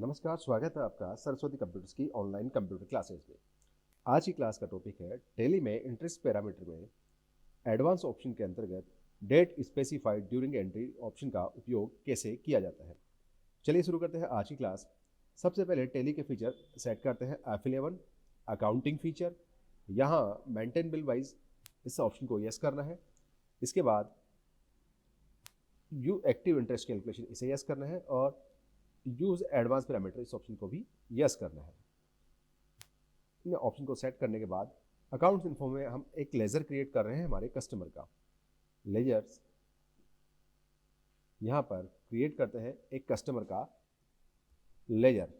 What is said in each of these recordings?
नमस्कार, स्वागत है आपका सरस्वती कंप्यूटर्स की ऑनलाइन कंप्यूटर क्लासेस में। आज की क्लास का टॉपिक है टैली में इंटरेस्ट पैरामीटर में एडवांस ऑप्शन के अंतर्गत date specified during entry option का उपयोग कैसे किया जाता है। चलिए शुरू करते हैं आज की क्लास। सबसे पहले टैली के फीचर सेट करते हैं। F11 अकाउंटिंग फीचर, यहाँ मेंटेन बिल वाइज इस ऑप्शन को यस करना है। इसके बाद यू एक्टिव इंटरेस्ट कैलकुलेशन इसे यस करना है और यूज एडवांस पैरामीटर इस ऑप्शन को भी यस करना है। इन ऑप्शन को सेट करने के बाद अकाउंट्स इन्फो में हम एक लेजर क्रिएट कर रहे हैं हमारे कस्टमर का। लेजर्स यहाँ पर क्रिएट करते हैं एक कस्टमर का लेजर।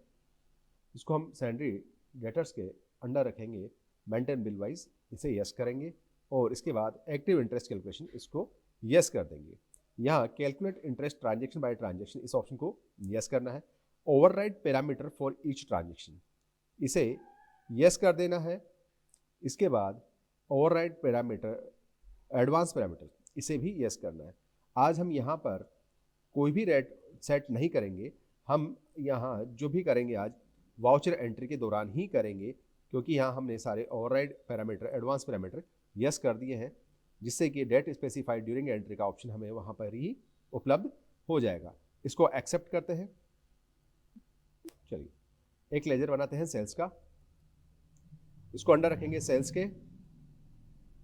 इसको हम सैलरी डेटर्स के अंडर रखेंगे। मेंटेन बिल वाइज इसे यस करेंगे और इसके बाद एक्टिव इंटरेस्ट कैलकुलेशन इसको यस कर देंगे। यहाँ calculate interest transaction by transaction इस ऑप्शन को यस करना है। Override parameter for each transaction इसे यस कर देना है। इसके बाद ओवरराइड पैरामीटर एडवांस पैरामीटर इसे भी यस करना है। आज हम यहाँ पर कोई भी रेट सेट नहीं करेंगे। हम यहाँ जो भी करेंगे आज वाउचर एंट्री के दौरान ही करेंगे, क्योंकि यहाँ हमने सारे override parameter advance parameter yes कर दिए हैं, जिससे कि डेट स्पेसिफाइड ड्यूरिंग एंट्री का ऑप्शन हमें वहाँ पर ही उपलब्ध हो जाएगा। इसको एक्सेप्ट करते हैं। चलिए एक लेजर बनाते हैं सेल्स का। इसको अंडर रखेंगे सेल्स के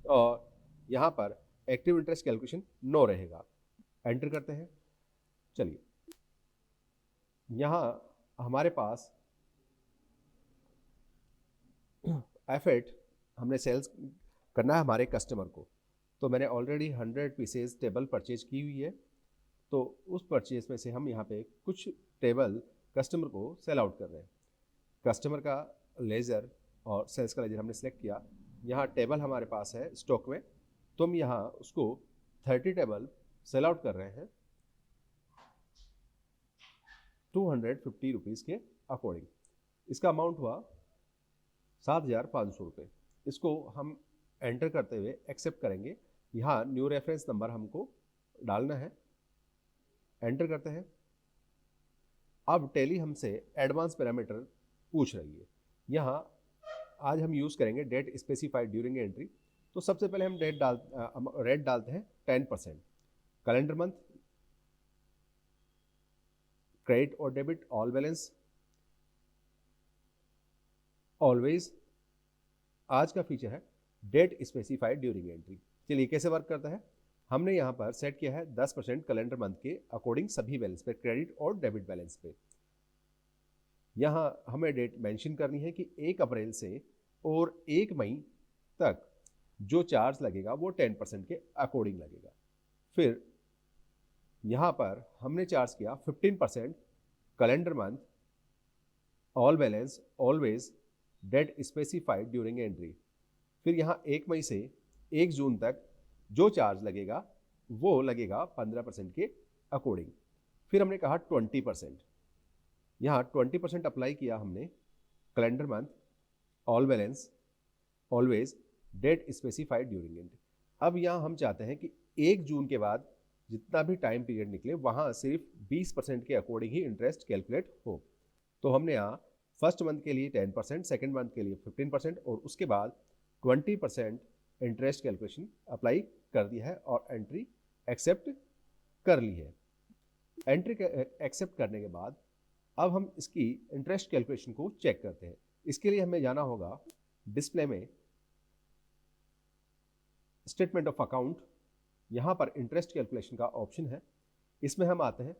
और यहाँ पर एक्टिव इंटरेस्ट कैलकुलेशन नो रहेगा। एंटर करते हैं। चलिए यहाँ हमारे पास F8 हमने सेल्स करना है हमारे कस्टमर को। तो मैंने ऑलरेडी 100 पीसेज टेबल परचेज की हुई है। तो उस परचेज में से हम यहाँ पे कुछ टेबल कस्टमर को सेल आउट कर रहे हैं। कस्टमर का लेजर और सेल्स का लेजर हमने सेलेक्ट किया। यहाँ टेबल हमारे पास है स्टॉक में, तो हम यहाँ उसको 30 टेबल सेल आउट कर रहे हैं 250 रुपीज़ के अकॉर्डिंग। इसका अमाउंट हुआ 7,500 रुपये। इसको हम एंटर करते हुए एक्सेप्ट करेंगे। यहाँ न्यू रेफरेंस नंबर हमको डालना है। एंटर करते हैं। अब टैली हमसे एडवांस पैरामीटर पूछ रही है। यहाँ आज हम यूज़ करेंगे डेट स्पेसिफाइड ड्यूरिंग एंट्री। तो सबसे पहले हम रेट डालते हैं 10%। कैलेंडर मंथ, क्रेडिट और डेबिट, ऑल बैलेंस, ऑलवेज। आज का फीचर है डेट स्पेसिफाइड ड्यूरिंग एंट्री। चलिए कैसे वर्क करता है। हमने यहाँ पर सेट किया है 10% कैलेंडर मंथ के अकॉर्डिंग सभी बैलेंस पे, क्रेडिट और डेबिट बैलेंस पे। यहाँ हमें डेट मेंशन करनी है कि 1 अप्रैल से और 1 मई तक जो चार्ज लगेगा वो 10% के अकॉर्डिंग लगेगा। फिर यहाँ पर हमने चार्ज किया 15% calendar month, all balance, always, date specified during entry. फिर यहाँ 1 मई से 1 जून तक जो चार्ज लगेगा वो लगेगा 15% के अकॉर्डिंग। फिर हमने कहा 20%। यहाँ 20% अप्लाई किया हमने calendar month, all balance, always, date specified during entry. अब यहाँ हम चाहते हैं कि 1 जून के बाद जितना भी टाइम पीरियड निकले वहाँ सिर्फ 20% के अकॉर्डिंग ही इंटरेस्ट कैलकुलेट हो। तो हमने यहाँ फर्स्ट मंथ के लिए 10%, सेकेंड मंथ के लिए 15% और उसके बाद 20% इंटरेस्ट कैलकुलेशन अप्लाई कर दिया है और एंट्री एक्सेप्ट कर ली है। एंट्री एक्सेप्ट करने के बाद अब हम इसकी इंटरेस्ट कैलकुलेशन को चेक करते हैं। इसके लिए हमें जाना होगा डिस्प्ले में, स्टेटमेंट ऑफ अकाउंट। यहाँ पर इंटरेस्ट कैलकुलेशन का ऑप्शन है। इसमें हम आते हैं।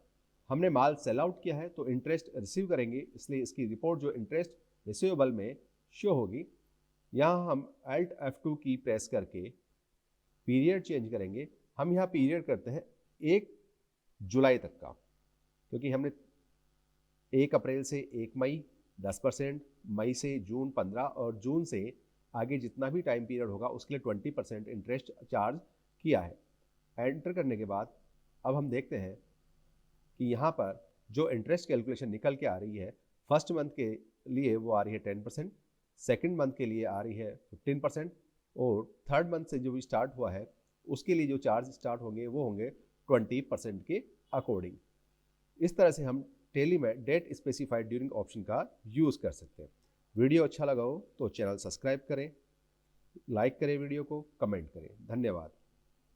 हमने माल सेल आउट किया है तो इंटरेस्ट रिसीव करेंगे, इसलिए इसकी रिपोर्ट जो इंटरेस्ट रिसीवेबल में शो होगी। यहाँ हम Alt F2 की प्रेस करके पीरियड चेंज करेंगे। हम यहाँ पीरियड करते हैं 1 जुलाई तक का, क्योंकि हमने 1 अप्रैल से 1 मई 10%, मई से जून 15 और जून से आगे जितना भी टाइम पीरियड होगा उसके लिए 20% इंटरेस्ट चार्ज किया है। एंटर करने के बाद अब हम देखते हैं कि यहाँ पर जो इंटरेस्ट कैलकुलेशन निकल के आ रही है, फर्स्ट मंथ के लिए वो आ रही है 10%, सेकेंड मंथ के लिए आ रही है 15% और थर्ड मंथ से जो भी स्टार्ट हुआ है उसके लिए जो चार्ज स्टार्ट होंगे वो होंगे 20% के अकॉर्डिंग। इस तरह से हम टेली में डेट स्पेसिफाइड ड्यूरिंग ऑप्शन का यूज़ कर सकते हैं। वीडियो अच्छा लगा हो तो चैनल सब्सक्राइब करें, लाइक करें वीडियो को, कमेंट करें। धन्यवाद।